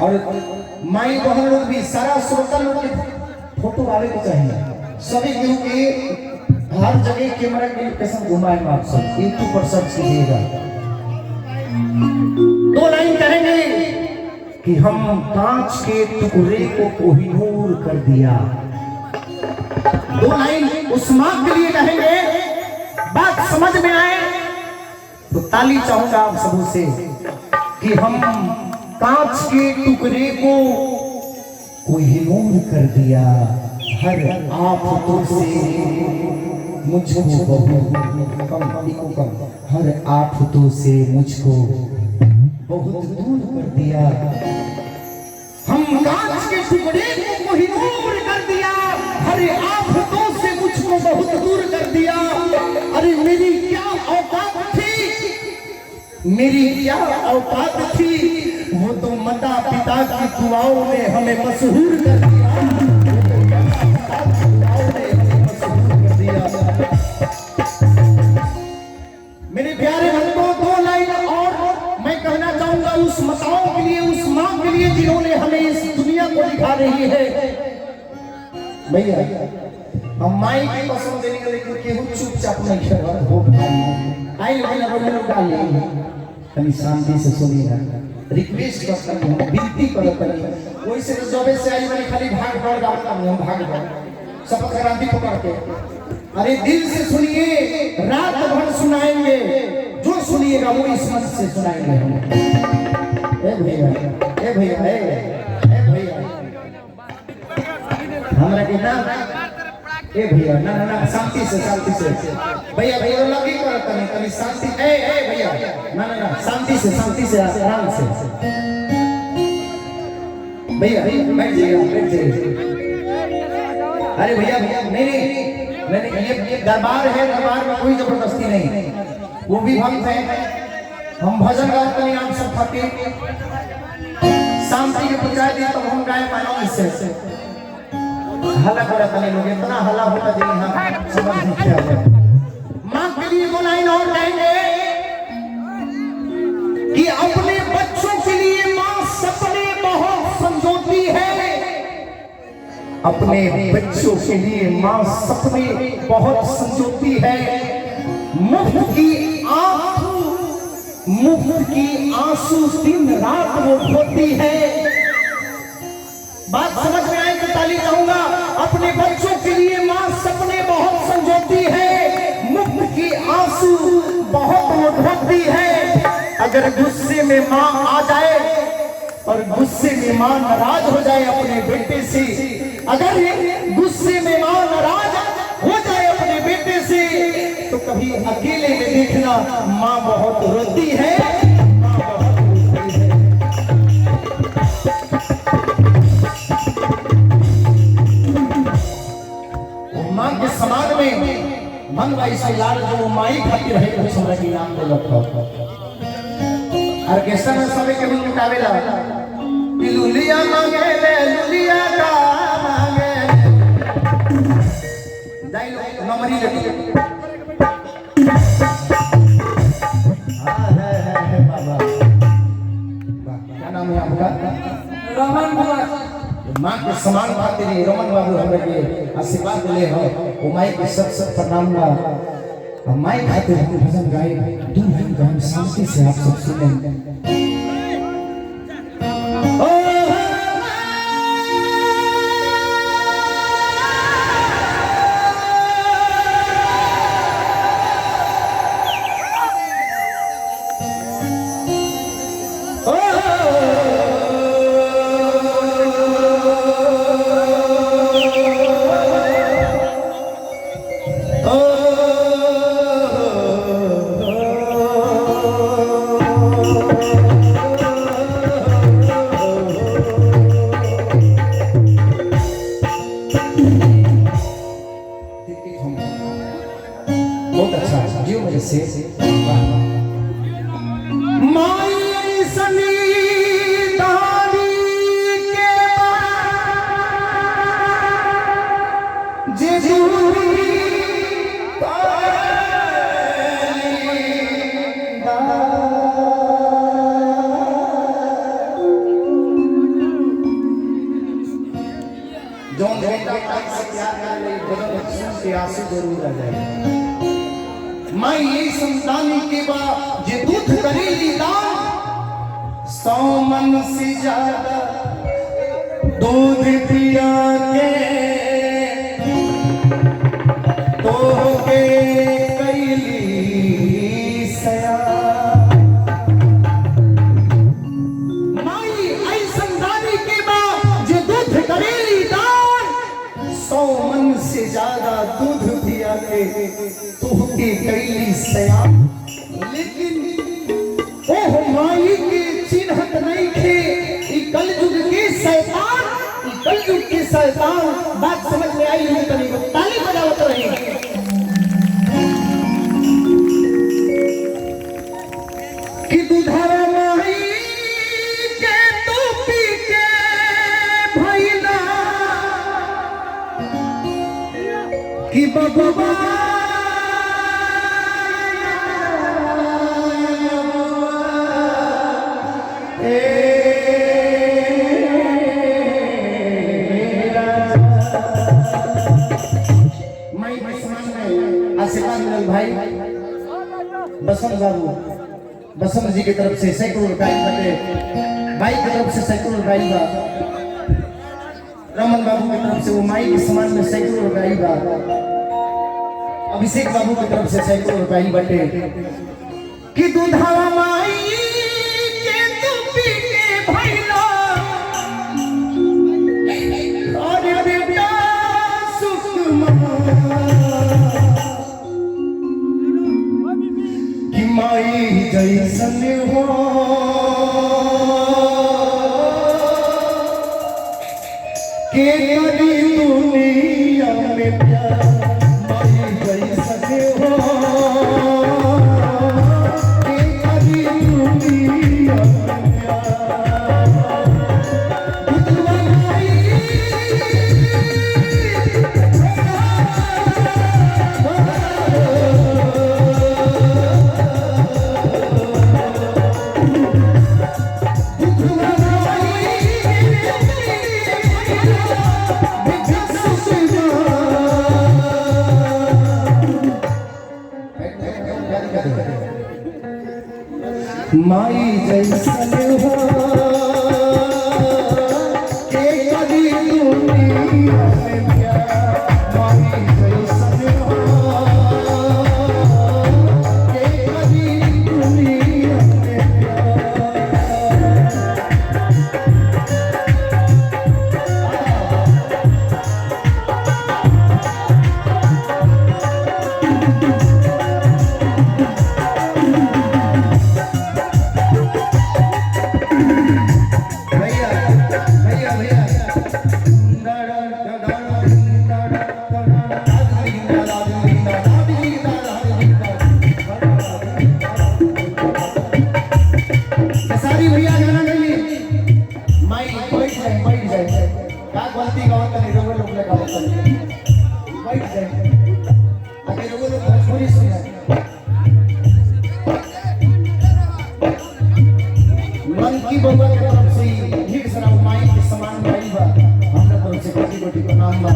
और माई बहन लोग भी सारा श्रोता लोग के फोटो आवे के चाहिए। सभी केहू के हर जगह कैमरा के लोकेशन घुमाएंगे आप सब, यूट्यूब पर सर्च कीजिएगा। दो लाइन कहेंगे कि हम कांच के टुकड़े को कोहिनूर कर दिया। दो लाइन उस मां के लिए कहेंगे, बात समझ में आए तो ताली चाहूंगा आप सबों से कि हम कांच के टुकड़े को कोहिनूर कर दिया। हर आफतों से मुझको हर आफतों से मुझको बहुत दूर कर दिया। हम कांच के टुकड़े को कोहिनूर कर दिया, हर आफतों से मुझको बहुत दूर कर दिया। अरे मेरी क्या औकात थी, मेरी क्या औकात थी, वो तो माता पिता की दुआओं ने हमें मशहूर कर दिया। मेरे प्यारे बंधुओं, दो लाइन और मैं कहना चाहूंगा उस माताओं के लिए, उस मां के लिए जिन्होंने हमें इस दुनिया को दिखा रही है। भैया हम माई की पसंद देने लेकिन केहू चुपचाप नहीं खड़ा हो भाई। आई लोग डाले कहीं शांति से सुनिएगा, रिक्वेस्ट करता हूं, विनती करता हूं। कोई से जबे से आई मैंने खाली भाग दौड़ गाता हूं, भाग दौड़ सब क्रांति पकड़ के। अरे दिल से सुनिए, रात भर सुनाएंगे, जो सुनिएगा वो इस मन से सुनाएंगे हम। ए भैया, ए भैया, ए भैया, हमरा के ना ए भैया, ना ना ना शांति से भैया भैया लगी करता नहीं, कभी शांति। ए भैया, ना ना ना शांति से आराम से भैया बैठ जाइए। अरे भैया नहीं ये दरबार है, दरबार में कोई जबरदस्ती नहीं, वो भी भक्त है। हम भजन गाते हैं आप सब खाते शांति के पुजारी दिया, तो हम गाय पाएंगे। इससे हल्ला करता नहीं लोग, इतना हल्ला होता जी यहाँ समझ नहीं क्या। मां के लिए वो लाइन और कहेंगे कि अपने बच्चों के लिए मां सपने बहुत संजोती है। अपने बच्चों के लिए मां सपने बहुत संजोती है। मुफ्त की आंसू दिन रात वो धोती है। बात समझ में आए तो ताली चाहूंगा। अपने बच्चों के लिए मां सपने बहुत संजोती है, मुफ्त की आंसू बहुत वो धोती है। अगर गुस्से में मां आ जाए और गुस्से में मां नाराज हो जाए अपने बेटे से, अगर गुस्से में मां नाराज हो जाए अपने बेटे से, तो कभी अकेले में देखना मां बहुत रोती है। मां के समाज में मन वैसे लाल जो माई खातिर है, लक्ष्मण की नाम को रखो। ऑर्केस्ट्रा में सभी के भी मुकाबला लुलिया मांगे ले लुलिया का मांगे जाई लो नमरी लगी। है बाबा, क्या नाम है आपका? रमन बाबू। मां के समान खातिर रमन बाबू हमें आशीर्वाद दिले हो, वो माई के सब प्रणाम ना। माई खातिर हम भजन गाए, दो लाइन गाएं शांति से आप सब सुनें। बहुत अच्छा जीव मेरे से माई सनी दानी के जे दूरी जौन बेटा भाई से प्यार कर ले बदन सुन के आंसू जरूर आ जाए। मैं ये संतानी के बा जे दूध करेली दान 100 मन से ज्यादा दूध पिया के तो के कैली सया। माई आई संतानी के बा जे दूध करेली दान 100 मन से ज्यादा दूध पिया के तुहके कैली सया। लेकिन ओह माई के चिन्हत नहीं थे कलयुग के शैतान, कलयुग के शैतान। बात समझ में आई है कभी ताली बजावत रहे कि दूधरा माई के तो पी के भैला कि बबुआ भाई बसंत बाबू बसंत जी की तरफ से सैकड़ों रुपए बटे, भाई की तरफ से सैकड़ों रुपए बा, रमन बाबू की तरफ से वो माई के समान में सैकड़ों रुपए बा, अभिषेक बाबू की तरफ से सैकड़ों रुपए बटे कि दूधवा माई के तू पी के भैला और बेटा सुख माई जैसन हो के करी दुनिया में प्यार। माई जैसन हो के करी दुनिया में प्यार। बुतवा माई माई जैसन हो के कभी दुनिया में प्यार। माई जैसन हो के कभी दुनिया में बउआ के तरफ से ढेर सारा माई के समान भाई बा, हमरा तरफ से कोटि कोटि प्रणाम बा।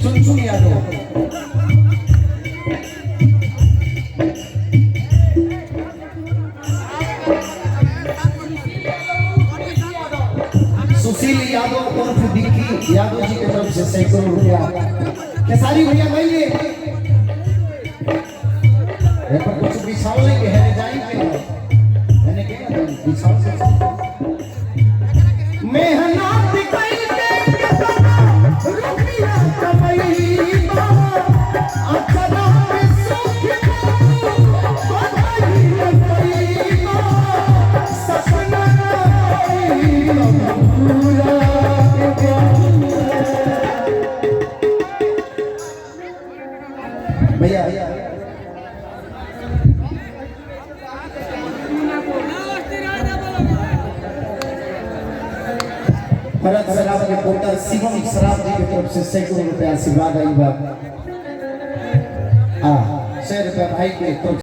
चुन यादव सुशील यादव उर्फ विक्की यादव जी की तरफ से सैकड़ों रुपया। खेसारी भैया कहिए कुछ बिछाओ लेंगे है जाएंगे मैंने क्या बिछाओ से मेहनत करके रुपया कमाई अचरा में सुख बधाई लगई सपना पूरा भैया भरत शराब के पोता शिवम शराब जी की तरफ से सैकड़ों रुपया आशीर्वाद आई बा। 100 रुपया भाई के तरफ